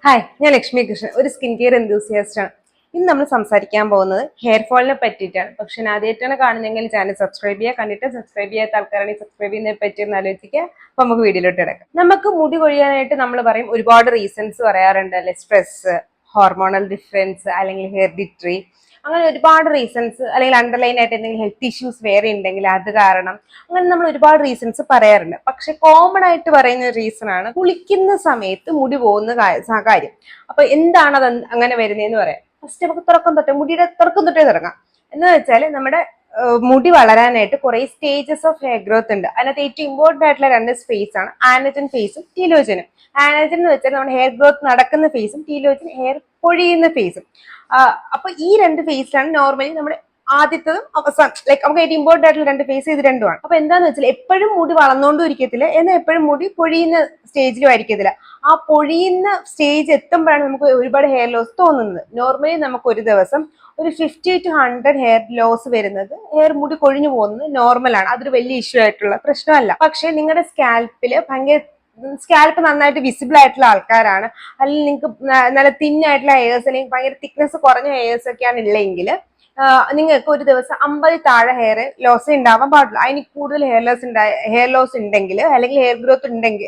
Hi, ഞാൻ ലക്ഷ്മി കൃഷ്ണൻ, ഒരു skin care enthusiast ആണ്. ഇന്ന് നമ്മൾ സംസാരിക്കാൻ പോകുന്നത് ഹെയർ ഫോളിനെ പറ്റിയിട്ടാണ്. പക്ഷെ ഞാൻ ആദ്യമായിട്ടാണ് കാണുന്നതെങ്കിൽ ചാനൽ സബ്സ്ക്രൈബ് ചെയ്യുക. കണ്ടിട്ട് സബ്സ്ക്രൈബ് ചെയ്യാത്ത ആൾക്കാരാണെങ്കിൽ സബ്സ്ക്രൈബ് ചെയ്യുന്നതിനെ പറ്റി ഒന്ന് ആലോചിക്കുക. അപ്പൊ നമുക്ക് വീഡിയോയിലോട്ട് കിടക്കാം. നമുക്ക് മുടി കൊഴിയാനായിട്ട് നമ്മൾ പറയും ഒരുപാട് റീസൺസ് പറയാറുണ്ട് അല്ലെ. സ്ട്രെസ്, ഹോർമോണൽ ഡിഫറൻസ്, അല്ലെങ്കിൽ ഹെറിഡിറ്ററി, അങ്ങനെ ഒരുപാട് റീസൺസ്, അല്ലെങ്കിൽ അണ്ടർലൈൻ ആയിട്ട് എന്തെങ്കിലും ഹെൽത്ത് ഇഷ്യൂസ് വേറെ ഉണ്ടെങ്കിൽ അത് കാരണം, അങ്ങനെ നമ്മൾ ഒരുപാട് റീസൺസ് പറയാറുണ്ട്. പക്ഷെ കോമൺ ആയിട്ട് പറയുന്ന റീസൺ ആണ് കുളിക്കുന്ന സമയത്ത് മുടി പോകുന്ന കാര്യം. അപ്പൊ എന്താണ് അത് അങ്ങനെ വരുന്നതെന്ന് പറയാം. ഫസ്റ്റ് നമുക്ക് മുടിയുടെ തുടക്കം തൊട്ടേ തുടങ്ങാം. എന്ന് വെച്ചാൽ നമ്മുടെ മുടി വളരാനായിട്ട് കുറെ സ്റ്റേജസ് ഓഫ് ഹെയർ ഗ്രോത്ത് ഉണ്ട്. അതിനകത്ത് ഏറ്റവും ഇമ്പോർട്ടന്റ് ആയിട്ടുള്ള രണ്ട് ഫേസ് ആണ് ആനജൻ ഫേസും ടീലോജനും. ആനജൻ എന്ന് വെച്ചാൽ നമ്മുടെ ഹെയർ ഗ്രോത്ത് നടക്കുന്ന ഫേസും, ടീലോജൻ ഹെയർ പൊഴിയുന്ന ഫേസും. അപ്പൊ ഈ രണ്ട് ഫേസിലാണ് നോർമലി നമ്മുടെ ആദ്യത്തതും അവസാനം, ലൈക്ക് നമുക്ക് ഏറ്റവും ഇമ്പോർട്ടന്റ് ആയിട്ടുള്ള രണ്ട് ഫേസ് ഇത് രണ്ടുമാണ്. അപ്പൊ എന്താന്ന് വെച്ചാൽ എപ്പോഴും മുടി വളർന്നുകൊണ്ടും ഇരിക്കത്തില്ല, എന്നാൽ എപ്പോഴും മുടി പൊഴിയുന്ന സ്റ്റേജിലും ആയിരിക്കത്തില്ല. ആ പൊഴിയുന്ന സ്റ്റേജ് എത്തുമ്പോഴാണ് നമുക്ക് ഒരുപാട് ഹെയർ ലോസ് തോന്നുന്നത്. നോർമലി നമുക്ക് ഒരു ദിവസം ഒരു 50 to 100 ഹെയർ ലോസ് വരുന്നത്, ഹെയർ മുടി കൊഴിഞ്ഞു പോകുന്നത് നോർമലാണ്. അതൊരു വലിയ ഇഷ്യൂ ആയിട്ടുള്ള പ്രശ്നമല്ല. പക്ഷെ നിങ്ങളുടെ സ്കാൽപ്പില് സ്കാൽപ്പ് നന്നായിട്ട് വിസിബിൾ ആയിട്ടുള്ള ആൾക്കാരാണ്, അല്ലെങ്കിൽ നിങ്ങൾക്ക് നല്ല തിന്നായിട്ടുള്ള ഹെയർസ്, അല്ലെങ്കിൽ ഭയങ്കര തിക്നെസ് കുറഞ്ഞ ഹെയർസ് ഒക്കെയാണ് ഉള്ളെങ്കിൽ നിങ്ങൾക്ക് ഒരു ദിവസം 50 താഴെ ഹെയർ ലോസ് ഉണ്ടാവാൻ പാടില്ല. അതിന് കൂടുതൽ ഹെയർ ലോസ് ഉണ്ടെങ്കിൽ, അല്ലെങ്കിൽ ഹെയർ ഗ്രോത്ത് ഉണ്ടെങ്കിൽ,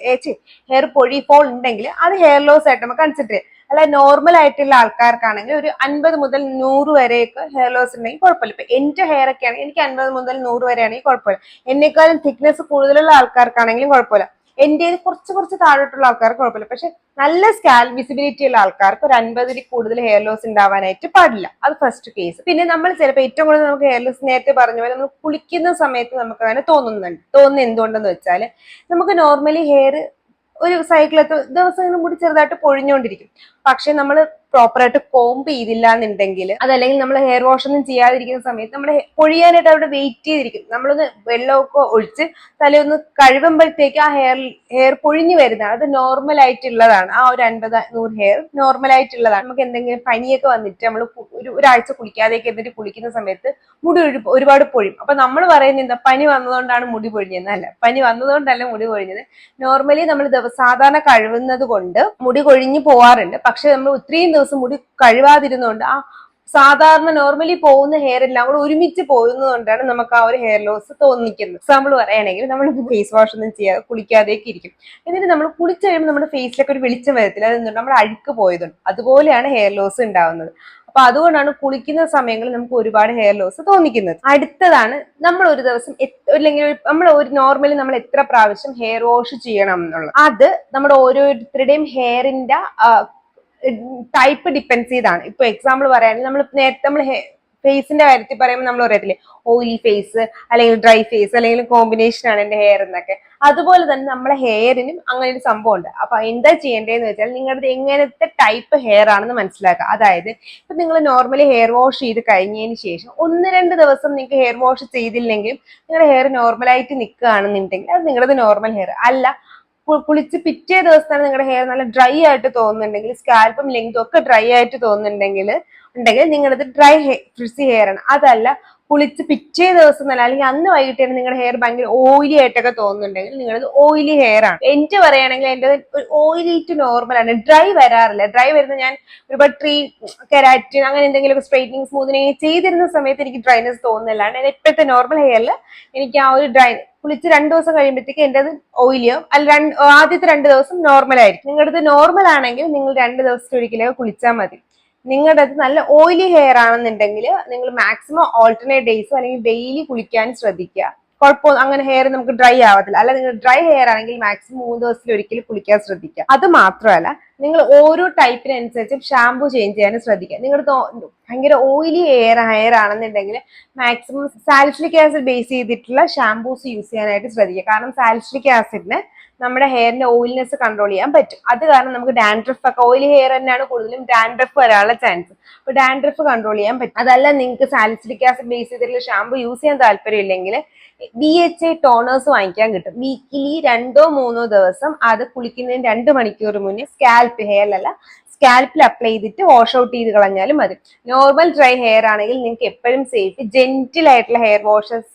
ഹെയർ ഫോൾ ഉണ്ടെങ്കിൽ അത് ഹെയർ ലോസ് ആയിട്ട് നമുക്ക് കൺസിഡർ ചെയ്യാം. അല്ല, നോർമൽ ആയിട്ടുള്ള ആൾക്കാർക്കാണെങ്കിൽ ഒരു 50 മുതൽ 100 വരെയൊക്കെ ഹെയർ ലോസ് ഉണ്ടെങ്കിൽ കുഴപ്പമില്ല. ഇപ്പൊ എന്റെ ഹെയർ ഒക്കെ ആണെങ്കിൽ എനിക്ക് 50 മുതൽ 100 വരെ ആണെങ്കിൽ കുഴപ്പമില്ല. എന്നെക്കാളും തിക്നെസ് കൂടുതലുള്ള ആൾക്കാർക്കാണെങ്കിലും കുഴപ്പമില്ല. എന്റെ കുറച്ച് താഴോട്ടുള്ള ആൾക്കാർക്ക് കുഴപ്പമില്ല. പക്ഷെ നല്ല സ്കാൽ വിസിബിലിറ്റി ഉള്ള ആൾക്കാർക്ക് ഒരു 50 കൂടുതൽ ഹെയർ ലോസ് ഉണ്ടാവാനായിട്ട് പാടില്ല. അത് ഫസ്റ്റ് കേസ്. പിന്നെ നമ്മൾ ചിലപ്പോൾ ഏറ്റവും കൂടുതൽ നമുക്ക് ഹെയർ ലോസ്, നേരത്തെ പറഞ്ഞ പോലെ നമ്മൾ കുളിക്കുന്ന സമയത്ത് നമുക്ക് അങ്ങനെ തോന്നുന്നത് എന്തുകൊണ്ടെന്ന് വെച്ചാൽ, നമുക്ക് നോർമലി ഹെയർ ഒരു സൈക്കിളത്തെ ദിവസങ്ങൾ മുടി ചെറുതായിട്ട് പൊഴിഞ്ഞുകൊണ്ടിരിക്കും. പക്ഷെ നമ്മൾ പ്രോപ്പറായിട്ട് കോംബ് ചെയ്തില്ല എന്നുണ്ടെങ്കിൽ, അതല്ലെങ്കിൽ നമ്മൾ ഹെയർ വാഷ് ഒന്നും ചെയ്യാതിരിക്കുന്ന സമയത്ത് നമ്മുടെ പൊഴിയാനായിട്ട് അവിടെ വെയിറ്റ് ചെയ്തിരിക്കും. നമ്മളൊന്ന് വെള്ളമൊക്കെ ഒഴിച്ച് തലയൊന്ന് കഴുകുമ്പോഴത്തേക്ക് ആ ഹെയർ പൊഴിഞ്ഞു വരുന്നതാണ്. അത് നോർമൽ ആയിട്ടുള്ളതാണ്. ആ ഒരു 50-100 ഹെയർ നോർമൽ ആയിട്ടുള്ളതാണ്. നമുക്ക് എന്തെങ്കിലും പനിയൊക്കെ വന്നിട്ട് നമ്മൾ ഒരാഴ്ച കുളിക്കാതെയൊക്കെ എന്നിട്ട് കുളിക്കുന്ന സമയത്ത് മുടി ഒരുപാട് പൊഴിയും. അപ്പൊ നമ്മൾ പറയുന്നത് എന്താ, പനി വന്നതുകൊണ്ടാണ് മുടി പൊഴിഞ്ഞത്? അല്ല, പനി വന്നതുകൊണ്ടല്ല മുടി പൊഴിഞ്ഞത്. നോർമലി നമ്മൾ സാധാരണ കഴുകുന്നത് കൊണ്ട് മുടി കൊഴിഞ്ഞു പോവാറുണ്ട്. പക്ഷെ നമ്മൾ ഒത്തിരിയും ദിവസം മുടി കഴുകാതിരുന്നുകൊണ്ട് ആ സാധാരണ നോർമലി പോകുന്ന ഹെയർ എല്ലാം കൂടെ ഒരുമിച്ച് പോകുന്നതുകൊണ്ടാണ് നമുക്ക് ആ ഒരു ഹെയർ ലോസ് തോന്നിക്കുന്നത്. എക്സാമ്പിൾ പറയുകയാണെങ്കിൽ, നമ്മൾ ഫേസ് വാഷ് ഒന്നും ചെയ്യാതെ കുളിക്കാതെയൊക്കെ ഇരിക്കും. എന്നിട്ട് നമ്മൾ കുളിച്ച് കഴിയുമ്പോൾ നമ്മുടെ ഫേസിലൊക്കെ ഒരു വെളിച്ചം വരത്തില്ല. അതെന്തുകൊണ്ട്? നമ്മുടെ അഴുക്ക് പോയതുണ്ട്. അതുപോലെയാണ് ഹെയർ ലോസ് ഉണ്ടാവുന്നത്. അപ്പൊ അതുകൊണ്ടാണ് കുളിക്കുന്ന സമയങ്ങളിൽ നമുക്ക് ഒരുപാട് ഹെയർ ലോസ് തോന്നിക്കുന്നത്. അടുത്തതാണ്, നമ്മൾ ഒരു ദിവസം അല്ലെങ്കിൽ നമ്മൾ ഒരു നോർമലി നമ്മൾ എത്ര പ്രാവശ്യം ഹെയർ വാഷ് ചെയ്യണം എന്നുള്ളത്. അത് നമ്മുടെ ഓരോരുത്തരുടെയും ഹെയറിന്റെ ടൈപ്പ് ഡിപ്പെൻസ് ചെയ്താണ്. ഇപ്പൊ എക്സാമ്പിൾ പറയുകയാണെങ്കിൽ, നമ്മൾ ഫേസിന്റെ കാര്യത്തിൽ പറയുമ്പോൾ നമ്മൾ പറയത്തില്ലേ, ഓയിലി ഫേസ്, അല്ലെങ്കിൽ ഡ്രൈ ഫേസ്, അല്ലെങ്കിൽ കോമ്പിനേഷൻ ആണ് എന്റെ ഹെയർ എന്നൊക്കെ. അതുപോലെ തന്നെ നമ്മളെ ഹെയറിനും അങ്ങനെ ഒരു സംഭവം ഉണ്ട്. അപ്പൊ എന്താ ചെയ്യേണ്ടതെന്ന് വെച്ചാൽ, നിങ്ങളുടെ എങ്ങനത്തെ ടൈപ്പ് ഹെയർ ആണെന്ന് മനസ്സിലാക്കുക. അതായത് ഇപ്പൊ നിങ്ങൾ നോർമലി ഹെയർ വാഷ് ചെയ്ത് കഴിഞ്ഞതിന് ശേഷം 1-2 ദിവസം നിങ്ങൾക്ക് ഹെയർ വാഷ് ചെയ്തില്ലെങ്കിലും നിങ്ങളുടെ ഹെയർ നോർമലായിട്ട് നിൽക്കുകയാണെന്നുണ്ടെങ്കിൽ അത് നിങ്ങളുടെ നോർമൽ ഹെയർ അല്ല. കുളിച്ച് പിറ്റേ ദിവസത്താണ് നിങ്ങളുടെ ഹെയർ നല്ല ഡ്രൈ ആയിട്ട് തോന്നുന്നുണ്ടെങ്കിൽ, സ്കാൽപ്പും ലെങ്തും ഒക്കെ ഡ്രൈ ആയിട്ട് തോന്നുന്നുണ്ടെങ്കിൽ നിങ്ങളത് ഡ്രൈ ഫ്രിസി ഹെയർ ആണ്. അതല്ല, കുളിച്ച് പിറ്റേ ദിവസം തന്നെ, അല്ലെങ്കിൽ അന്ന് വൈകിട്ടാണ് നിങ്ങളുടെ ഹെയർ ഭയങ്കര ഓയിലി ആയിട്ടൊക്കെ തോന്നുന്നുണ്ടെങ്കിൽ നിങ്ങളത് ഓയിലി ഹെയർ ആണ്. എനിക്ക് പറയുകയാണെങ്കിൽ എൻ്റെ ഓയിലി ടു നോർമൽ ആണ്, ഡ്രൈ വരാറില്ല. ഡ്രൈ വരുന്ന ഞാൻ ഒരുപാട് കെരാറ്റിൻ അങ്ങനെ എന്തെങ്കിലും സ്ട്രൈറ്റനിങ് സ്മൂത്തനിങ് ചെയ്തിരുന്ന സമയത്ത് എനിക്ക് ഡ്രൈനെസ് തോന്നുന്നില്ലാണ്ട് ഇപ്പോഴത്തെ നോർമൽ ഹെയറിൽ എനിക്ക് ആ ഒരു കുളിച്ച് 2 ദിവസം കഴിയുമ്പോഴത്തേക്ക് എൻ്റെ അത് ഓയിലിയോ, അല്ല ആദ്യത്തെ 2 ദിവസം നോർമൽ ആയിരിക്കും. നിങ്ങളുടെ നോർമൽ ആണെങ്കിൽ നിങ്ങൾ 2 ദിവസത്തിലൊരിക്കലോ കുളിച്ചാൽ മതി. നിങ്ങളുടെ അത് നല്ല ഓയിലി ഹെയർ ആണെന്നുണ്ടെങ്കിൽ നിങ്ങൾ മാക്സിമം ഓൾട്ടർനേറ്റ് ഡേയ്സോ അല്ലെങ്കിൽ ഡെയിലി കുളിക്കാൻ ശ്രദ്ധിക്കുക. കുഴപ്പമൊന്നും അങ്ങനെ ഹെയർ നമുക്ക് ഡ്രൈ ആവത്തില്ല. അല്ല, നിങ്ങൾ ഡ്രൈ ഹെയർ ആണെങ്കിൽ മാക്സിമം 3 ദിവസത്തിൽ ഒരിക്കലും കുളിക്കാൻ ശ്രദ്ധിക്കുക. അത് മാത്രമല്ല, നിങ്ങൾ ഓരോ ടൈപ്പിനനുസരിച്ചും ഷാംപൂ ചേഞ്ച് ചെയ്യാനും ശ്രദ്ധിക്കുക. നിങ്ങളുടെ ഭയങ്കര ഓയിലി ഹെയർ ആണെന്നുണ്ടെങ്കിൽ മാക്സിമം സാലിസിലിക് ആസിഡ് ബേസ് ചെയ്തിട്ടുള്ള ഷാംപൂസ് യൂസ് ചെയ്യാനായിട്ട് ശ്രദ്ധിക്കുക. കാരണം സാലിസിലിക് ആസിഡിന് നമ്മുടെ ഹെയറിന്റെ ഓയിൽനെസ് കൺട്രോൾ ചെയ്യാൻ പറ്റും. അത് കാരണം നമുക്ക് ഡാൻഡ്രഫ് ഒക്കെ, ഓയിലി ഹെയർ തന്നെയാണ് കൂടുതലും ഡാൻഡ്രഫ് വരാനുള്ള ചാൻസ്. അപ്പൊ ഡാൻഡ്രഫ് കൺട്രോൾ ചെയ്യാൻ പറ്റും. അതല്ല, നിങ്ങൾക്ക് സാലിസിലിക് ആസിഡ് ബേസ് ചെയ്തിട്ടുള്ള ഷാമ്പു യൂസ് ചെയ്യാൻ താല്പര്യമില്ലെങ്കിൽ BHA ടോണേഴ്സ് വാങ്ങിക്കാൻ കിട്ടും. വീക്കിലി 2-3 ദിവസം അത് കുളിക്കുന്നതിന് 2 മണിക്കൂർ മുന്നേ ഹെയറിലല്ല സ്കാൽപ്പിൽ അപ്ലൈ ചെയ്തിട്ട് വാഷ് ഔട്ട് ചെയ്ത് കളഞ്ഞാലും മതി. നോർമൽ ഡ്രൈ ഹെയർ ആണെങ്കിൽ നിങ്ങൾക്ക് എപ്പോഴും സേഫ് ജെന്റിൽ ആയിട്ടുള്ള ഹെയർ വാഷസ്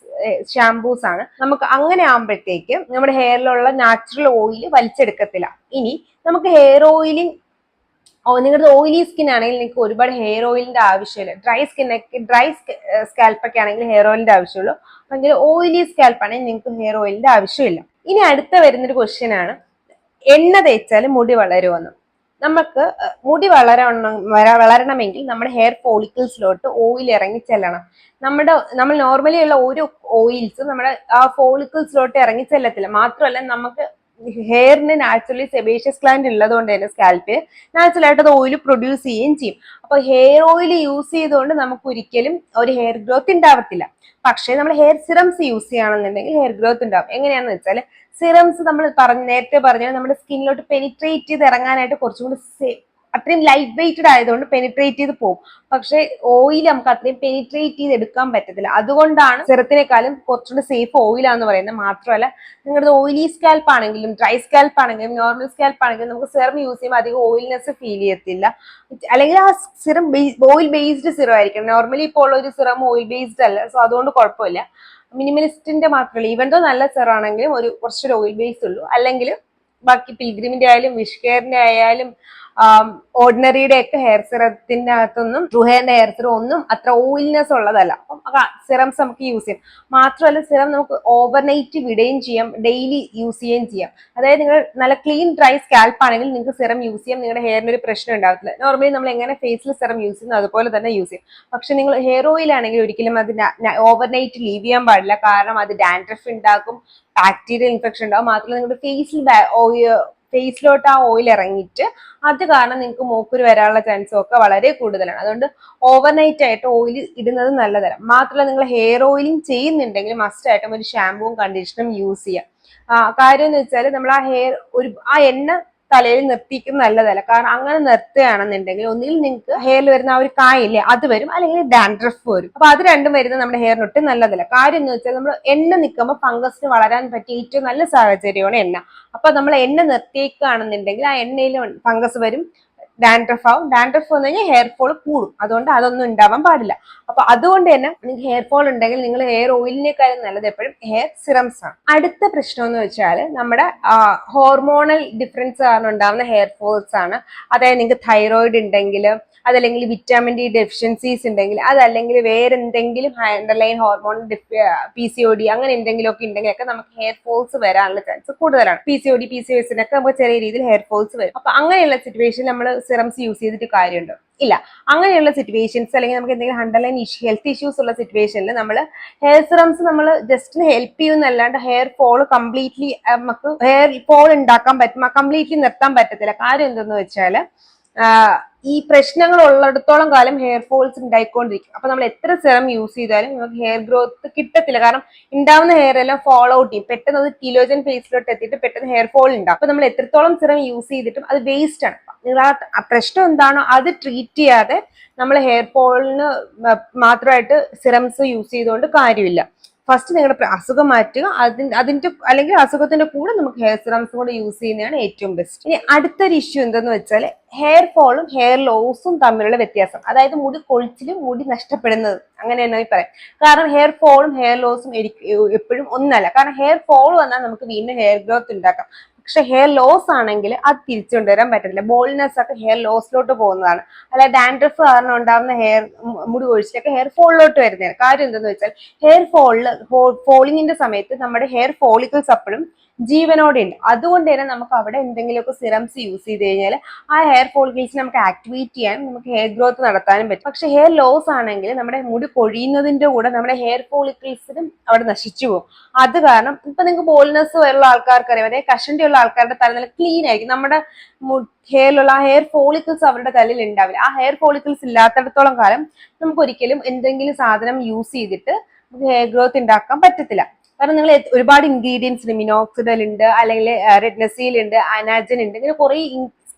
ഷാംപൂസ് ആണ്. നമുക്ക് അങ്ങനെ ആകുമ്പോഴത്തേക്ക് നമ്മുടെ ഹെയറിലുള്ള നാച്ചുറൽ ഓയിൽ വലിച്ചെടുക്കത്തില്ല. ഇനി നമുക്ക് ഹെയർ ഓയിലിംഗ് നിങ്ങളുടെ ഓയിലി സ്കിൻ ആണെങ്കിൽ നിങ്ങൾക്ക് ഒരുപാട് ഹെയർ ഓയിലിന്റെ ആവശ്യമില്ല. ഡ്രൈ സ്കാൽപ്പൊക്കെ ആണെങ്കിൽ ഹെയർ ഓയിലിന്റെ ആവശ്യമുള്ളൂ. ഭയങ്കര ഓയിലി സ്കാൽപ്പ് ആണെങ്കിൽ നിങ്ങൾക്ക് ഹെയർ ഓയിലിന്റെ ആവശ്യമില്ല. ഇനി അടുത്ത വരുന്നൊരു ക്വസ്റ്റ്യൻ ആണ്, എണ്ണ തേച്ചാൽ മുടി വളരുമെന്ന്. നമുക്ക് മുടി വളരണമെങ്കിൽ നമ്മുടെ ഹെയർ ഫോളിക്കിൾസിലോട്ട് ഓയിൽ ഇറങ്ങി ചെല്ലണം. നമ്മൾ നോർമലി ഉള്ള ഒരു ഓയിൽസും നമ്മുടെ ആ ഫോളിക്കിൾസിലോട്ട് ഇറങ്ങി ചെല്ലത്തില്ല. മാത്രമല്ല നമുക്ക് ഹെയറിന് നാച്ചുറലി സെബേഷ്യസ് ഗ്ലാൻഡ് ഉള്ളത് കൊണ്ട് തന്നെ സ്കാൽപ്പിൽ നാച്ചുറൽ ആയിട്ട് അത് ഓയിൽ പ്രൊഡ്യൂസ് ചെയ്യുകയും ചെയ്യും. അപ്പൊ ഹെയർ ഓയിൽ യൂസ് ചെയ്തുകൊണ്ട് നമുക്ക് ഒരിക്കലും ഒരു ഹെയർ ഗ്രോത്ത് ഉണ്ടാവത്തില്ല. പക്ഷേ നമ്മൾ ഹെയർ സിറംസ് യൂസ് ചെയ്യുകയാണെന്നുണ്ടെങ്കിൽ ഹെയർ ഗ്രോത്ത് ഉണ്ടാവും. എങ്ങനെയാണെന്ന് വെച്ചാൽ സിറംസ് നമ്മൾ നേരത്തെ പറഞ്ഞാൽ നമ്മുടെ സ്കിന്നിലോട്ട് പെനിട്രേറ്റ് ചെയ്ത് ഇറങ്ങാനായിട്ട് കുറച്ചും കൂടി അത്രയും ലൈറ്റ് വെയ്റ്റഡ് ആയതുകൊണ്ട് പെനിട്രേറ്റ് ചെയ്ത് പോകും. പക്ഷെ ഓയിൽ നമുക്ക് അത്രയും പെനിട്രേറ്റ് ചെയ്ത് എടുക്കാൻ പറ്റത്തില്ല. അതുകൊണ്ടാണ് സിറത്തിനേക്കാളും കുറച്ചുകൂടി സേഫ് ഓയിലാന്ന് പറയുന്നത്. മാത്രമല്ല നിങ്ങളുടെ ഓയിലി സ്കാൽപ്പ് ആണെങ്കിലും ഡ്രൈ സ്കാൽപ്പ് ആണെങ്കിലും നോർമൽ സ്കാൽപ്പ് ആണെങ്കിലും നമുക്ക് സിറം യൂസ് ചെയ്യുമ്പോൾ അധികം ഓയിൽനെസ് ഫീൽ ചെയ്യത്തില്ല. അല്ലെങ്കിൽ ആ സിറം ഓയിൽ ബേസ്ഡ് സിറം ആയിരിക്കും. നോർമലി ഇപ്പോൾ ഉള്ള ഒരു സിറം ഓയിൽ ബേസ്ഡ് അല്ല. സോ അതുകൊണ്ട് കുഴപ്പമില്ല. മിനിമലിസ്റ്റിന്റെ മാത്രമല്ല, ഈവൻ ദോ നല്ല സിറം ആണെങ്കിലും ഒരു കുറച്ചൊരു ഓയിൽ ബേസ് ഉള്ളൂ. അല്ലെങ്കിൽ ബാക്കി പിൽഗ്രിമിന്റെ ആയാലും വിഷ് കെയറിന്റെ ആയാലും ഓർഡിനറിയുടെ ഒക്കെ ഹെയർ സിറത്തിന്റെ അകത്തൊന്നും ട്രൂ ഹെയറിന്റെ ഹെയർ സിറം ഒന്നും അത്ര ഓയിൽനെസ് ഉള്ളതല്ല. അപ്പം സിറംസ് നമുക്ക് യൂസ് ചെയ്യാം. മാത്രമല്ല സിറം നമുക്ക് ഓവർനൈറ്റ് വിടുകയും ചെയ്യാം, ഡെയിലി യൂസ് ചെയ്യുകയും ചെയ്യാം. അതായത് നിങ്ങൾ നല്ല ക്ലീൻ ഡ്രൈ സ്കാൽപ്പ് ആണെങ്കിൽ നിങ്ങൾക്ക് സിറം യൂസ് ചെയ്യാം, നിങ്ങളുടെ ഹെയറിന് ഒരു പ്രശ്നം ഉണ്ടാകത്തില്ല. നോർമലി നമ്മൾ എങ്ങനെ ഫേസിൽ സിറം യൂസ് ചെയ്യുന്നു അതുപോലെ തന്നെ യൂസ് ചെയ്യും. പക്ഷെ നിങ്ങൾ ഹെയർ ഓയിൽ ആണെങ്കിൽ ഒരിക്കലും അത് ഓവർനൈറ്റ് ലീവ് ചെയ്യാൻ പാടില്ല. കാരണം അത് ഡാൻഡ്രഫ് ഉണ്ടാക്കും, ബാക്ടീരിയൽ ഇൻഫെക്ഷൻ ഉണ്ടാവും. മാത്രമല്ല നിങ്ങളുടെ ഫേസിലോട്ട് ആ ഓയിൽ ഇറങ്ങിയിട്ട് അത് കാരണം നിങ്ങൾക്ക് മൂക്കുരു വരാനുള്ള ചാൻസും ഒക്കെ വളരെ കൂടുതലാണ്. അതുകൊണ്ട് ഓവർനൈറ്റ് ആയിട്ട് ഓയിൽ ഇടുന്നത് നല്ലതല്ല. മാത്രമല്ല നിങ്ങൾ ഹെയർ ഓയിലിംഗ് ചെയ്യുന്നുണ്ടെങ്കിൽ മസ്റ്റ് ആയിട്ടും ഒരു ഷാമ്പൂവും കണ്ടീഷണറും യൂസ് ചെയ്യാം. കാര്യം എന്ന് വെച്ചാൽ നമ്മൾ ആ എണ്ണ തലയിൽ നിർത്തിക്കുന്നത് നല്ലതല്ല. കാരണം അങ്ങനെ നിർത്തുകയാണെന്നുണ്ടെങ്കിൽ ഒന്നുകിൽ നിങ്ങൾക്ക് ഹെയറിൽ വരുന്ന ആ ഒരു കായില്ലേ അത് വരും, അല്ലെങ്കിൽ ഡാൻഡ്രഫ് വരും. അപ്പൊ അത് രണ്ടും വരുന്നത് നമ്മുടെ ഹെയറിനൊട്ട് നല്ലതല്ല. കാര്യം എന്ന് വെച്ചാൽ നമ്മൾ എണ്ണ നിൽക്കുമ്പോൾ ഫംഗസിന് വളരാൻ പറ്റിയ ഏറ്റവും നല്ല സാഹചര്യമാണ് എണ്ണ. അപ്പൊ നമ്മൾ എണ്ണ നിർത്തിയേക്കുകയാണെന്നുണ്ടെങ്കിൽ ആ എണ്ണയിൽ ഫംഗസ് വരും, ഡാൻഡ്രഫ് ആവും. ഡാൻഡ്രഫ് വന്നു കഴിഞ്ഞാൽ ഹെയർ ഫോൾ കൂടും. അതുകൊണ്ട് അതൊന്നും ഉണ്ടാവാൻ പാടില്ല. അപ്പൊ അതുകൊണ്ട് തന്നെ നിങ്ങൾക്ക് ഹെയർ ഫോൾ ഉണ്ടെങ്കിൽ നിങ്ങൾ ഹെയർ ഓയിലിനേക്കാളും നല്ലത് എപ്പോഴും ഹെയർ സിറംസ് ആണ്. അടുത്ത പ്രശ്നം എന്ന് വെച്ചാൽ നമ്മുടെ ഹോർമോണൽ ഡിഫറൻസ് കാരണം ഉണ്ടാവുന്ന ഹെയർ ഫോൾസ് ആണ്. അതായത് നിങ്ങൾക്ക് തൈറോയിഡ് ഉണ്ടെങ്കിൽ, അതല്ലെങ്കിൽ വിറ്റാമിൻ ഡി ഡെഫിഷ്യൻസീസ് ഉണ്ടെങ്കിൽ, അതല്ലെങ്കിൽ വേറെ എന്തെങ്കിലും അണ്ടർലൈൻ ഹോർമോൺ PCOD അങ്ങനെ എന്തെങ്കിലുമൊക്കെ ഉണ്ടെങ്കിലൊക്കെ നമുക്ക് ഹെയർ ഫോൾസ് വരാനുള്ള ചാൻസ് കൂടുതലാണ്. PCOD PCOSനൊക്കെ നമുക്ക് ചെറിയ രീതിയിൽ ഹെയർ ഫോൾസ് വരും. അപ്പൊ അങ്ങനെയുള്ള സിറ്റുവേഷൻ നമ്മൾ സിറംസ് യൂസ് ചെയ്തിട്ട് കാര്യമുണ്ടോ? ഇല്ല. അങ്ങനെയുള്ള സിറ്റുവേഷൻസ് അല്ലെങ്കിൽ നമുക്ക് എന്തെങ്കിലും അണ്ടർലൈൻ ഹെൽത്ത് ഇഷ്യൂസ് ഉള്ള സിറ്റുവേഷനിൽ നമ്മൾ ഹെയർ സിറംസ് നമ്മൾ ജസ്റ്റ് ഹെൽപ്പ് ചെയ്യുന്നല്ലാണ്ട് ഹെയർ ഫോൾ കംപ്ലീറ്റ്ലി നമുക്ക് ഹെയർ ഫോൾ ഉണ്ടാക്കാൻ പറ്റും, കംപ്ലീറ്റ്ലി നിർത്താൻ പറ്റത്തില്ല. കാര്യം എന്തെന്ന് വെച്ചാൽ ഈ പ്രശ്നങ്ങൾ ഉള്ളിടത്തോളം കാലം ഹെയർ ഫോൾസ് ഉണ്ടായിക്കൊണ്ടിരിക്കും. അപ്പൊ നമ്മൾ എത്ര സിറം യൂസ് ചെയ്താലും നമുക്ക് ഹെയർ ഗ്രോത്ത് കിട്ടത്തില്ല. കാരണം ഉണ്ടാവുന്ന ഹെയർ എല്ലാം ഫോൾ ഔട്ട് ചെയ്യും. പെട്ടെന്ന് അത് ടീലോജൻ ഫേസിലോട്ട് എത്തിയിട്ട് പെട്ടെന്ന് ഹെയർ ഫോൾ ഉണ്ടാവും. അപ്പൊ നമ്മൾ എത്രത്തോളം സിറം യൂസ് ചെയ്തിട്ടും അത് വേസ്റ്റ് ആണ്. നിങ്ങൾ ആ പ്രശ്നം എന്താണോ അത് ട്രീറ്റ് ചെയ്യാതെ നമ്മൾ ഹെയർ ഫോളിന് മാത്രമായിട്ട് സിറംസ് യൂസ് ചെയ്തുകൊണ്ട് കാര്യമില്ല. ഫസ്റ്റ് നിങ്ങളുടെ അസുഖം മാറ്റുക, അതിന്റെ അല്ലെങ്കിൽ അസുഖത്തിന്റെ കൂടെ നമുക്ക് ഹെയർ സിറംസ് കൂടെ യൂസ് ചെയ്യുന്നതാണ് ഏറ്റവും ബെസ്റ്റ്. ഇനി അടുത്തൊരു ഇഷ്യൂ എന്തെന്ന് വെച്ചാൽ ഹെയർ ഫോളും ഹെയർ ലോസും തമ്മിലുള്ള വ്യത്യാസം. അതായത് മുടി കൊഴിച്ചിലും മുടി നഷ്ടപ്പെടുന്നത്, അങ്ങനെ തന്നെ പറയാം. കാരണം ഹെയർ ഫോളും ഹെയർ ലോസും എപ്പോഴും ഒന്നല്ല. കാരണം ഹെയർ ഫോൾ വന്നാൽ നമുക്ക് വീണ്ടും ഹെയർ ഗ്രോത്ത് ഉണ്ടാക്കാം. പക്ഷെ ഹെയർ ലോസ് ആണെങ്കിൽ അത് തിരിച്ചു കൊണ്ടുവരാൻ പറ്റത്തില്ല. ബോൾനെസ് ഒക്കെ ഹെയർ ലോസിലോട്ട് പോകുന്നതാണ്. അല്ല ഡാൻഡ്രഫ് കാരണം ഉണ്ടാകുന്ന മുടി കൊഴിച്ചിലൊക്കെ ഹെയർ ഫോളിലോട്ട് വരുന്നതാണ്. കാര്യം എന്തെന്ന് വെച്ചാൽ ഹെയർ ഫോളിങ്ങിന്റെ സമയത്ത് നമ്മുടെ ഹെയർ ഫോളിക്കിൾസ് അപ്പോഴും ജീവനോടെ ഉണ്ട്. അതുകൊണ്ട് തന്നെ നമുക്ക് അവിടെ എന്തെങ്കിലുമൊക്കെ സിറംസ് യൂസ് ചെയ്ത് കഴിഞ്ഞാൽ ആ ഹെയർ ഫോളിക്കിൾസിനെ നമുക്ക് ആക്ടിവേറ്റ് ചെയ്യാനും നമുക്ക് ഹെയർ ഗ്രോത്ത് നടത്താനും പറ്റും. പക്ഷെ ഹെയർ ലോസ് ആണെങ്കിൽ നമ്മുടെ മുടി കൊഴിയുന്നതിന്റെ കൂടെ നമ്മുടെ ഹെയർ ഫോളിക്കിൾസിനും അവിടെ നശിച്ചു പോകും. അത് കാരണം ഇപ്പൊ നിങ്ങൾക്ക് ബോൾനെസ് ഉള്ള ആൾക്കാർക്ക് അറിയാം, അതായത് കഷണ്ടി ഉള്ള ആൾക്കാരുടെ തല നല്ല ക്ലീൻ ആയിരിക്കും. നമ്മുടെ ഹെയറിലുള്ള ഹെയർ ഫോളിക്കിൾസ് അവരുടെ തലയിൽ ഉണ്ടാവില്ല. ആ ഹെയർ ഫോളിക്കിൾസ് ഇല്ലാത്തിടത്തോളം കാലം നമുക്ക് ഒരിക്കലും എന്തെങ്കിലും സാധനം യൂസ് ചെയ്തിട്ട് ഹെയർ ഗ്രോത്ത് ഉണ്ടാക്കാൻ പറ്റത്തില്ല. കാരണം നിങ്ങൾ ഒരുപാട് ഇൻഗ്രീഡിയൻസ് ഉണ്ട്, മിനോക്സിഡൽ ഉണ്ട്, അല്ലെങ്കിൽ റെഡ്നസീൽ ഉണ്ട്, അനാജൻ ഉണ്ട്, ഇങ്ങനെ കുറെ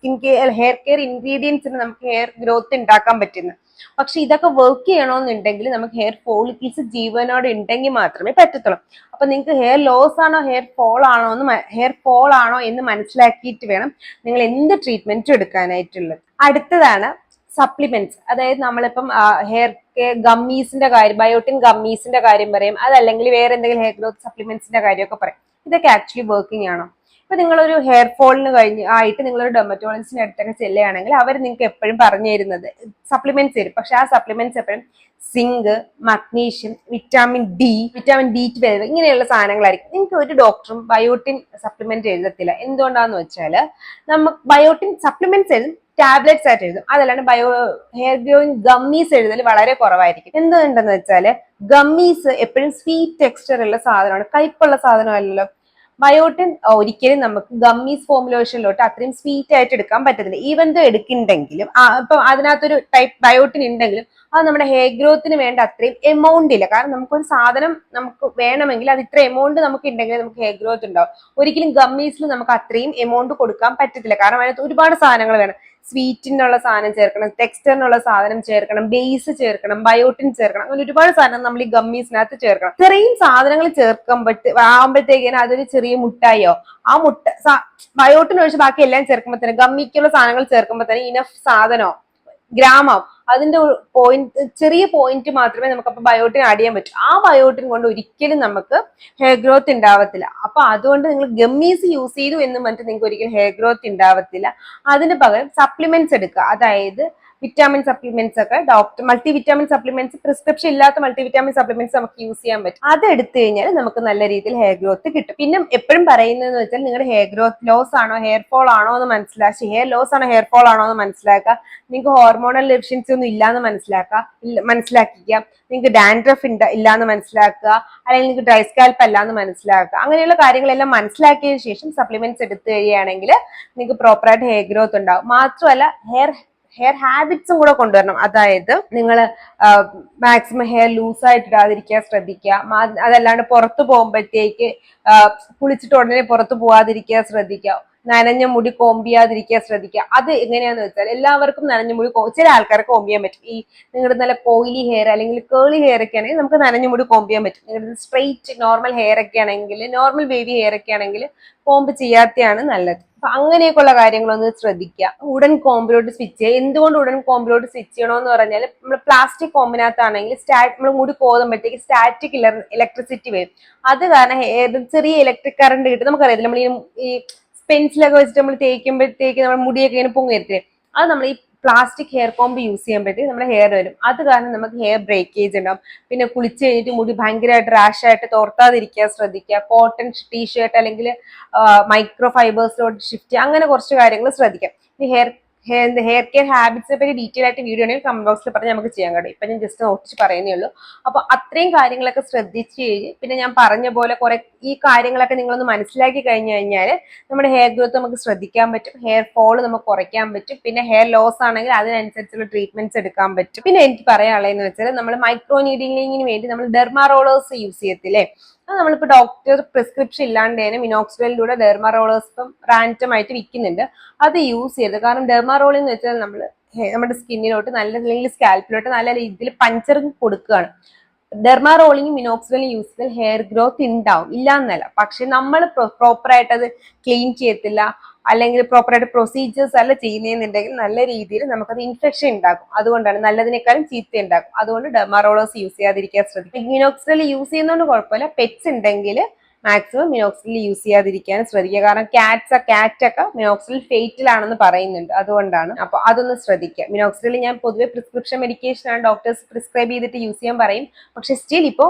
ഹെയർ കെയർ ഇൻഗ്രീഡിയൻസ് ഉണ്ട് നമുക്ക് ഹെയർ ഗ്രോത്ത് ഉണ്ടാക്കാൻ പറ്റുന്നത്. പക്ഷെ ഇതൊക്കെ വർക്ക് ചെയ്യണമെന്നുണ്ടെങ്കിൽ നമുക്ക് ഹെയർ ഫോളിക്കിൾസ് ജീവനോടെ ഉണ്ടെങ്കിൽ മാത്രമേ പറ്റത്തുള്ളൂ. അപ്പൊ നിങ്ങൾക്ക് ഹെയർ ലോസ് ആണോ ഹെയർ ഫോൾ ആണോ എന്ന് മനസ്സിലാക്കിയിട്ട് വേണം നിങ്ങൾ എന്ത് ട്രീറ്റ്മെന്റും എടുക്കാനായിട്ടുള്ളത്. അടുത്തതാണ് സപ്ലിമെന്റ്സ്. അതായത് നമ്മളിപ്പം ഹെയർ ഗമ്മീസിന്റെ കാര്യം, ബയോട്ടിൻ ഗമ്മീസിന്റെ കാര്യം പറയും, അതല്ലെങ്കിൽ വേറെ എന്തെങ്കിലും ഹെയർ ഗ്രോത്ത് സപ്ലിമെന്റ്സിന്റെ കാര്യമൊക്കെ പറയും. ഇതൊക്കെ ആക്ച്വലി വർക്കിംഗ് ആണോ? ഇപ്പൊ നിങ്ങളൊരു ഹെയർ ഫോളിന് ആയിട്ട് നിങ്ങളൊരു ഡെർമറ്റോളജിസ്റ്റിന്റെ അടുത്തൊക്കെ ചെല്ലുകയാണെങ്കിൽ അവർ നിങ്ങൾക്ക് എപ്പോഴും പറഞ്ഞു തരുന്നത് സപ്ലിമെന്റ്സ് തരും. പക്ഷെ ആ സപ്ലിമെന്റ്സ് എപ്പോഴും സിങ്ക്, മഗ്നീഷ്യം, വിറ്റാമിൻ B12 ഇങ്ങനെയുള്ള സാധനങ്ങളായിരിക്കും. നിങ്ങൾക്ക് ഒരു ഡോക്ടറും ബയോട്ടിൻ സപ്ലിമെന്റ് എഴുതത്തില്ല. എന്തുകൊണ്ടാന്ന് വെച്ചാൽ നമുക്ക് ബയോട്ടിൻ സപ്ലിമെന്റ്സ് എഴുതും, ടാബ്ലറ്റ്സ് ആയിട്ട് എഴുതും. അതല്ലാണ്ട് ഹെയർ ഗ്രോയിങ് ഗമ്മീസ് എഴുതൽ വളരെ കുറവായിരിക്കും. എന്തുകൊണ്ടെന്ന് വെച്ചാൽ ഗമ്മീസ് എപ്പോഴും സ്വീറ്റ് ടെക്സ്ചർ ഉള്ള സാധനമാണ്, കയ്പുള്ള സാധനമല്ലല്ലോ. ബയോട്ടിൻ ഒരിക്കലും നമുക്ക് ഗമ്മീസ് ഫോർമുലേഷനിലോട്ട് അത്രയും സ്വീറ്റ് ആയിട്ട് എടുക്കാൻ പറ്റത്തില്ല. ഈവൻ ദോ എടുക്കുന്നുണ്ടെങ്കിലും ഇപ്പൊ അതിനകത്തൊരു ടൈപ്പ് ബയോട്ടിൻ ഉണ്ടെങ്കിലും അത് നമ്മുടെ ഹെയർ ഗ്രോത്തിന് വേണ്ട അത്രയും എമൗണ്ട് ഇല്ല. കാരണം നമുക്കൊരു സാധനം നമുക്ക് വേണമെങ്കിൽ അത് ഇത്ര എമൗണ്ട് നമുക്ക് ഉണ്ടെങ്കിൽ നമുക്ക് ഹെയർ ഗ്രോത്ത് ഉണ്ടാവും. ഒരിക്കലും ഗമ്മീസിൽ നമുക്ക് അത്രയും എമൗണ്ട് കൊടുക്കാൻ പറ്റത്തില്ല. കാരണം അതിനകത്ത് ഒരുപാട് സാധനങ്ങൾ വേണം. സ്വീറ്റിനുള്ള സാധനം ചേർക്കണം, ടെക്സ്ചറിനുള്ള സാധനം ചേർക്കണം, ബേസ് ചേർക്കണം, ബയോട്ടിൻ ചേർക്കണം, അങ്ങനെ ഒരുപാട് സാധനം നമ്മൾ ഈ ഗമ്മീസിനകത്ത് ചേർക്കണം. ഇത്രയും സാധനങ്ങൾ ആകുമ്പോഴത്തേക്കാണ് അതൊരു ചെറിയ മുട്ടായോ ആ ബയോട്ടിൻ ഒഴിച്ച് ബാക്കി എല്ലാം ചേർക്കുമ്പോൾ തന്നെ ഗമ്മിക്കുള്ള സാധനങ്ങൾ ചേർക്കുമ്പോൾ തന്നെ ഇനഫ് സാധനമോ ഗ്രാമോ അതിന്റെ ചെറിയ പോയിന്റ് മാത്രമേ നമുക്ക് അപ്പൊ ബയോട്ടിൻ ആഡ് ചെയ്യാൻ പറ്റൂ. ആ ബയോട്ടിൻ കൊണ്ട് ഒരിക്കലും നമുക്ക് ഹെയർ ഗ്രോത്ത് ഉണ്ടാവത്തില്ല. അപ്പൊ അതുകൊണ്ട് നിങ്ങൾ ഗമ്മീസ് യൂസ് ചെയ്തു എന്ന് പറഞ്ഞിട്ട് നിങ്ങൾക്ക് ഒരിക്കലും ഹെയർ ഗ്രോത്ത് ഉണ്ടാവത്തില്ല. അതിന് പകരം സപ്ലിമെന്റ്സ് എടുക്കുക. അതായത് വിറ്റാമിൻ സപ്ലിമെന്റ്സ് ഒക്കെ മൾട്ടി വിറ്റാമിൻ സപ്ലിമെന്റ്സ്, പ്രിസ്ക്രിപ്ഷൻ ഇല്ലാത്ത മൾട്ടി വിറ്റാമിൻ സപ്ലിമെന്റ്സ് നമുക്ക് യൂസ് ചെയ്യാൻ പറ്റും. അത് എടുത്തു കഴിഞ്ഞാൽ നമുക്ക് നല്ല രീതിയിൽ ഹെയർ ഗ്രോത്ത് കിട്ടും. പിന്നെ എപ്പോഴും പറയുന്നതെന്ന് വെച്ചാൽ നിങ്ങളുടെ ഹെയർ ഗ്രോത്ത് ലോസ് ആണോ ഹെയർ ഫോൾ ആണോ എന്ന് ഹെയർ ലോസ് ആണോ ഹെയർ ഫോൾ ആണോ എന്ന് മനസ്സിലാക്കുക. നിങ്ങൾക്ക് ഹോർമോണൽ ഡെഫിഷ്യൻസി ഒന്നും ഇല്ലാന്ന് മനസ്സിലാക്കിക്കുക. നിങ്ങൾക്ക് ഡാൻഡ്രഫ് ഇല്ലാന്ന് മനസ്സിലാക്കുക, അല്ലെങ്കിൽ നിങ്ങൾക്ക് ഡ്രൈ സ്കാൽപ്പ് അല്ലാന്ന് മനസ്സിലാക്കുക. അങ്ങനെയുള്ള കാര്യങ്ങളെല്ലാം മനസ്സിലാക്കിയതിനു ശേഷം സപ്ലിമെന്റ്സ് എടുത്തു കഴിയുകയാണെങ്കിൽ നിങ്ങൾക്ക് പ്രോപ്പറായിട്ട് ഹെയർ ഗ്രോത്ത് ഉണ്ടാവും. മാത്രമല്ല ഹെയർ ഹാബിറ്റ്സും കൂടെ കൊണ്ടുവരണം. അതായത് നിങ്ങൾ മാക്സിമം ഹെയർ ലൂസായിട്ട് ഇടാതിരിക്കാൻ ശ്രദ്ധിക്കുക. അതല്ലാണ്ട് പുറത്തു പോകുമ്പോഴത്തേക്ക് കുളിച്ചിട്ട് ഉടനെ പുറത്തു പോവാതിരിക്കാൻ ശ്രദ്ധിക്കുക. നനഞ്ഞ മുടി കോമ്പ് ചെയ്യാതിരിക്കാൻ ശ്രദ്ധിക്കുക. അത് എങ്ങനെയാന്ന് വെച്ചാൽ എല്ലാവർക്കും നനഞ്ഞ മുടി ചില ആൾക്കാർക്ക് കോമ്പ് ചെയ്യാൻ പറ്റും. ഈ നിങ്ങളുടെ നല്ല കോയിലി ഹെയർ അല്ലെങ്കിൽ കേളി ഹെയർ ഒക്കെ ആണെങ്കിൽ നമുക്ക് നനഞ്ഞ മുടി കോമ്പ് ചെയ്യാൻ പറ്റും. നിങ്ങളുടെ സ്ട്രെയിറ്റ് നോർമൽ ഹെയർ ഒക്കെ ആണെങ്കിൽ, നോർമൽ ബേബി ഹെയർ ഒക്കെ ആണെങ്കിൽ കോമ്പ് ചെയ്യാത്തതാണ് നല്ലത്. അപ്പൊ അങ്ങനെയൊക്കെയുള്ള കാര്യങ്ങളൊന്ന് ശ്രദ്ധിക്കുക. ഉടൻ കോമ്പിലോട്ട് സ്വിച്ച് ചെയ്യുക. എന്തുകൊണ്ട് ഉടൻ കോമ്പിലോട്ട് സ്വിച്ച് ചെയ്യണമെന്ന് പറഞ്ഞാൽ നമ്മൾ പ്ലാസ്റ്റിക് കോമ്പിനകത്താണെങ്കിൽ നമ്മൾ മുടി കോതുമ്പോഴത്തേക്ക് സ്റ്റാറ്റിക് ഇലക്ട്രിസിറ്റി വരും. അത് കാരണം ചെറിയ ഇലക്ട്രിക് കറണ്ട് കിട്ടും. നമുക്കറിയത്തില്ല, നമ്മൾ ഈ പെൻസിലൊക്കെ വെച്ചിട്ട് നമ്മൾ തേക്കുമ്പോഴത്തേക്ക് നമ്മുടെ മുടിയൊക്കെ ഇങ്ങനെ പൊങ്ങിരത്തില്ലേ, അത് നമ്മൾ ഈ പ്ലാസ്റ്റിക് ഹെയർ കോമ്പ് യൂസ് ചെയ്യുമ്പോഴത്തേക്ക് നമ്മുടെ ഹെയർ വരും. അത് കാരണം നമുക്ക് ഹെയർ ബ്രേക്കേജ് ഉണ്ടാവും. പിന്നെ കുളിച്ച് കഴിഞ്ഞിട്ട് മുടി ഭയങ്കരമായിട്ട് റാഷായിട്ട് തോർത്താതിരിക്കുക ശ്രദ്ധിക്കുക. കോട്ടൺ ടീഷർട്ട് അല്ലെങ്കിൽ മൈക്രോ ഫൈബേഴ്സിലോട്ട് ഷിഫ്റ്റ് ചെയ്യുക. അങ്ങനെ കുറച്ച് കാര്യങ്ങൾ ശ്രദ്ധിക്കാം. ഈ ഹെയർ കെയർ ഹാബിറ്റ്സിനെ പറ്റി ഡീറ്റെയിൽ ആയിട്ട് വീഡിയോ ആണെങ്കിൽ കമന്റ് ബോക്സിൽ പറഞ്ഞ് നമുക്ക് ചെയ്യാൻ കഴിയും. ഇപ്പൊ ഞാൻ ജസ്റ്റ് നോട്ടിച്ച് പറയുന്നേ ഉള്ളൂ. അപ്പൊ അത്രയും കാര്യങ്ങളൊക്കെ ശ്രദ്ധിച്ച് കഴിഞ്ഞ് പിന്നെ ഞാൻ പറഞ്ഞ പോലെ കുറെ ഈ കാര്യങ്ങളൊക്കെ നിങ്ങളൊന്ന് മനസ്സിലാക്കി കഴിഞ്ഞു കഴിഞ്ഞാൽ നമ്മുടെ ഹെയർ ഗ്രോത്ത് നമുക്ക് ശ്രദ്ധിക്കാൻ പറ്റും, ഹെയർ ഫോൾ നമുക്ക് കുറയ്ക്കാൻ പറ്റും. പിന്നെ ഹെയർ ലോസ് ആണെങ്കിൽ അതിനനുസരിച്ചുള്ള ട്രീറ്റ്മെന്റ്സ് എടുക്കാൻ പറ്റും. പിന്നെ എനിക്ക് പറയാനുള്ളതെന്ന് വെച്ചാൽ നമ്മൾ മൈക്രോ നീഡിലിങ്ങിന് വേണ്ടി നമ്മൾ ഡെർമാ റോളേഴ്സ് യൂസ് ചെയ്യത്തില്ലേ, അത് നമ്മളിപ്പോൾ ഡോക്ടർ പ്രിസ്ക്രിപ്ഷൻ ഇല്ലാണ്ട് തന്നെ മിനോക്സിഡിലൂടെ ഡെർമാ റോളേഴ്സ് ഇപ്പം റാൻഡം ആയിട്ട് വിൽക്കുന്നുണ്ട്. അത് യൂസ് ചെയ്യരുത്. കാരണം ഡെർമാ റോൾ എന്ന് വെച്ചാൽ നമ്മുടെ സ്കിന്നിലോട്ട് അല്ലെങ്കിൽ സ്കാൽപ്പിലോട്ട് നല്ല രീതിയിൽ പഞ്ചറിങ് കൊടുക്കുകയാണ്. ഡെർമാ റോളിങ്ങും മിനോക്സിഡിലും യൂസ് ചെയ്താൽ ഹെയർ ഗ്രോത്ത് ഉണ്ടാവും, ഇല്ല എന്നല്ല. പക്ഷെ നമ്മൾ പ്രോപ്പറായിട്ട് അത് ക്ലീൻ ചെയ്യത്തില്ല, അല്ലെങ്കിൽ പ്രോപ്പറായിട്ട് പ്രൊസീജിയേഴ്സ് അല്ല ചെയ്യുന്നതെന്നുണ്ടെങ്കിൽ നല്ല രീതിയിൽ നമുക്കത് ഇൻഫെക്ഷൻ ഉണ്ടാക്കും. അതുകൊണ്ടാണ് നല്ലതിനേക്കാളും ചീത്ത ഉണ്ടാക്കും. അതുകൊണ്ട് ഡെർമാ റോളേഴ്സ് യൂസ് ചെയ്യാതിരിക്കാൻ ശ്രദ്ധിക്കും. മിനോക്സിഡിൽ യൂസ് ചെയ്യുന്നതുകൊണ്ട് കുഴപ്പമില്ല. പെറ്റ്സ് ഉണ്ടെങ്കിൽ മാക്സിമം മിനോക്സിഡിൽ യൂസ് ചെയ്യാതിരിക്കാൻ ശ്രദ്ധിക്കുക. കാരണം കാറ്റൊക്കെ മിനോക്സിഡിൽ ഫേറ്റൽ ആണെന്ന് പറയുന്നുണ്ട്. അതുകൊണ്ടാണ്. അപ്പൊ അതൊന്ന് ശ്രദ്ധിക്കുക. മിനോക്സിഡിൽ ഞാൻ പൊതുവെ പ്രിസ്ക്രിപ്ഷൻ മെഡിക്കേഷൻ ആണ് ഡോക്ടേഴ്സ് പ്രിസ്ക്രൈബ് ചെയ്തിട്ട് യൂസ് ചെയ്യാൻ പറയും. പക്ഷെ സ്റ്റിൽ ഇപ്പോൾ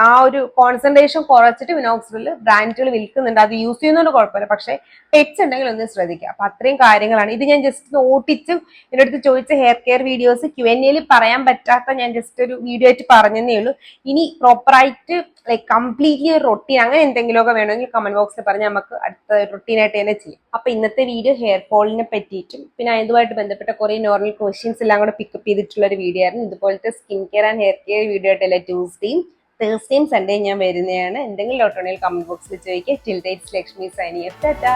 ആ ഒരു കോൺസെൻട്രേഷൻ കുറച്ചിട്ട് മിനോക്സിഡിൽ ബ്രാൻഡുകൾ വിൽക്കുന്നുണ്ട്. അത് യൂസ് ചെയ്യുന്നതുകൊണ്ട് കുഴപ്പമില്ല. പക്ഷെ പെറ്റ്സ് ഉണ്ടെങ്കിൽ ഒന്ന് ശ്രദ്ധിക്കുക. അപ്പൊ അത്രയും കാര്യങ്ങളാണ്. ഇത് ഞാൻ ജസ്റ്റ് നോട്ടിച്ച് എൻ്റെ അടുത്ത് ചോദിച്ച ഹെയർ കെയർ വീഡിയോസ് Q&Aയിൽ പറയാൻ പറ്റാത്ത ഞാൻ ജസ്റ്റ് ഒരു വീഡിയോ ആയിട്ട് പറഞ്ഞതേ ഉള്ളൂ. ഇനി പ്രോപ്പറായിട്ട് ലൈക്ക് കംപ്ലീറ്റ്ലി ഒരു റൊട്ടീൻ അങ്ങനെ എന്തെങ്കിലുമൊക്കെ വേണമെങ്കിൽ കമന്റ് ബോക്സിൽ പറഞ്ഞ് നമുക്ക് അടുത്ത റൊട്ടീനായിട്ട് തന്നെ ചെയ്യും. അപ്പൊ ഇന്നത്തെ വീഡിയോ ഹെയർ ഫോളിനെ പറ്റിയിട്ടും പിന്നെ അതുമായിട്ട് ബന്ധപ്പെട്ട കുറെ നോർമൽ ക്വസ്റ്റ്യൻസ് എല്ലാം കൂടെ പിക്കപ്പ് ചെയ്തിട്ടുള്ള ഒരു വീഡിയോ ആയിരുന്നു. ഇതുപോലത്തെ skin care and hair care video ആയിട്ടല്ല ട്യൂസ്ഡേയും തേഴ്സ്ഡേയും സൺഡേയും ഞാൻ വരുന്നതാണ്. എന്തെങ്കിലും ഡൗട്ട് ഉണ്ടെങ്കിൽ കമന്റ് ബോക്സിൽ ചോദിക്കുക. Till dates Lakshmi signing off. Tata.